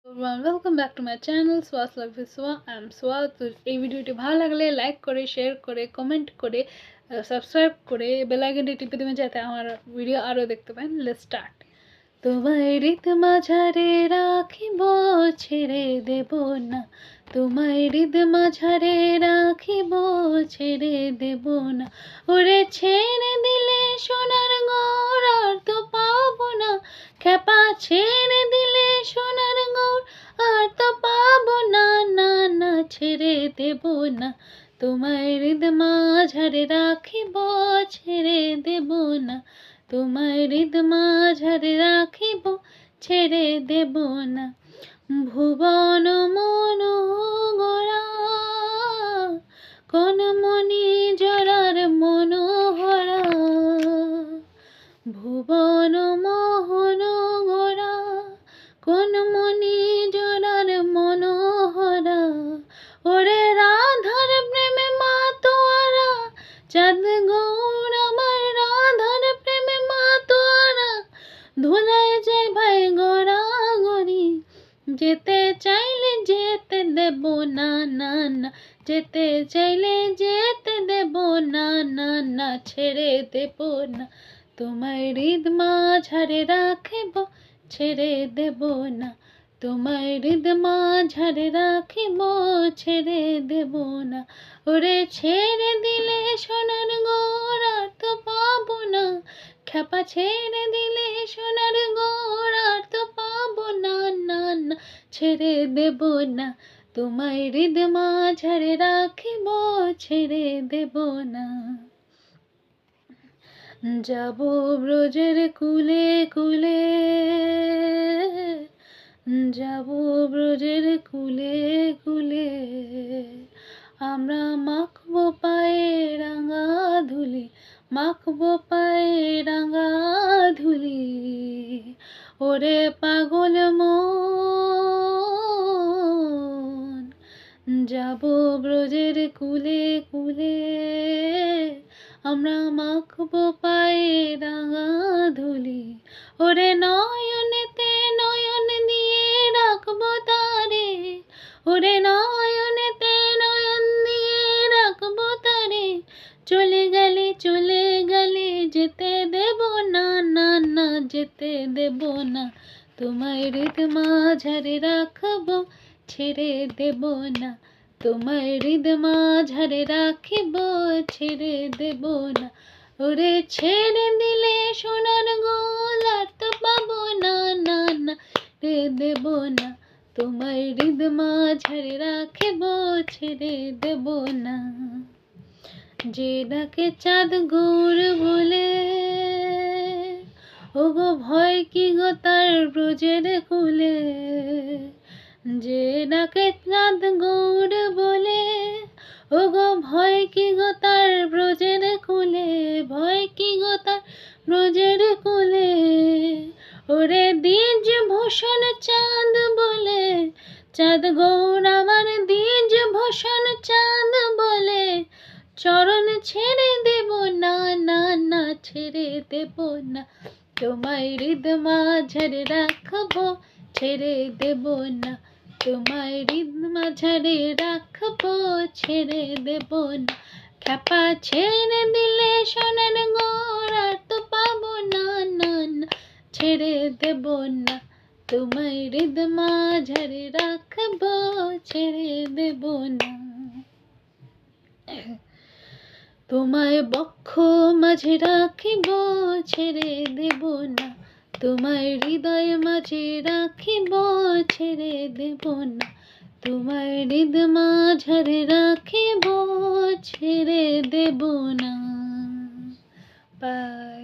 Welcome back to my channel Soya's love with Soya. I am Soya. তো এই ভিডিওটি ভালো লাগলে লাইক করে, শেয়ার করে, কমেন্ট করে, সাবস্ক্রাইব করে বেল আইকনটি টিপে দেবেন যাতে আমার ভিডিও আরও দেখতে পান। Let's start. তোমায় হৃদ মাঝারে রাখিব, ছেড়ে দেব না। তোমায় হৃদ মাঝারে রাখিব, ছেড়ে দেব না। ওরে ছেড়ে দিলে সোনার গৌর আর তো পাবো না। খেপা ছেড়ে দিলে সোনার গৌর আর তো পাবো না। না না ছেড়ে দেব না। তোমায় হৃদ মাঝারে রাখিব, ছেড়ে দেব না। তোমায় হৃদ মাঝারে রাখিব, ছেড়ে দেব না। ভুবন মনোহরা, কোন মনি জরার মনোহরা। ভুবন মোহন গোরা, কোন মনি জরার মনোহরা। ওরে রাধার প্রেমে মা তোয়ারা, চাঁদ গৌর আমার রাধার প্রেমে মা তোয়ারা। ধুলায় যায় ভাই গোরা গরি, যেতে চাইলে যেতে দেব না। না না যেতে চাইলে যেতে দেব না। না না ছেড়ে দেব না। তোমায় হৃদ মাঝারে রাখিব, ছেড়ে দেব না। তোমায় হৃদ মাঝারে রাখিব, ছেড়ে দেব না। ওরে ছেড়ে দিলে সোনার গৌর আর তো পাবো না। খেপা ছেড়ে দিলে সোনার গৌর আর তো পাবো না। না না ছেড়ে দেব না। তোমায় হৃদ মাঝারে রাখিব, ছেড়ে দেব না। যাব ব্রজের কুলে কুলে, যাব ব্রজের কুলে কুলে। আমরা মাখবো পায়ে রাঙা ধুলি, মাখবো পায়ে রাঙা ধুলি। ওরে পাগল মন, যাব ব্রজের কুলে কুলে। আমরা মাখবো পায়ে রাঙা ধুলি। ওরে নয়নেতে নয়ন দিয়ে রাখবো তারে, ওরে নয়নেতে নয়ন দিয়ে রাখবো তারে। চলে গেলে যেতে দেব না। না না যেতে দেব না। তোমায় হৃদ মাঝারে রাখবো, ছেড়ে দেব না। তোমায় হৃদ মাঝারে রাখিব, ছেড়ে দেব না। ওরে ছেড়ে দিলে সোনার গোল আর তো পাবো না। না না ছেড়ে দেব না। তোমায় হৃদ মাঝারে রাখিব, ছেড়ে দেব না। যে ডাকে চাঁদ গৌর বলে, ও গো ভয় কি গো তার ব্রজের কুলে। যে ডাকে চাঁদ গৌর বলে, ও গো ভয় কি গো তার ব্রজের কুলে। ভয় কি গো তার ব্রজের কুলে। ওরে দ্বিজ ভূষণ চাঁদ বলে, চাঁদ গৌর আমার দ্বিজ ভূষণ চাঁদ বলে। চরণ ছেড়ে দেব না। না না ছেড়ে দেব না। তোমায় হৃদ মাঝারে রাখবো, ছেড়ে দেব না। তোমায় হৃদ মাঝারে রাখবো, ছেড়ে দেব না। খেপা ছেড়ে দিলে সোনার গৌর আর তো পাবো না। না না ছেড়ে দেব না। তোমায় হৃদ মাঝারে রাখবো, ছেড়ে দেব না। তোমায় বক্ষ মাঝে রাখিব, ছেড়ে দেব না। তোমায় হৃদয় মাঝে রাখিব, ছেড়ে দেব না। তোমায় হৃদ মাঝারে রাখিব, ছেড়ে দেব না। বাই।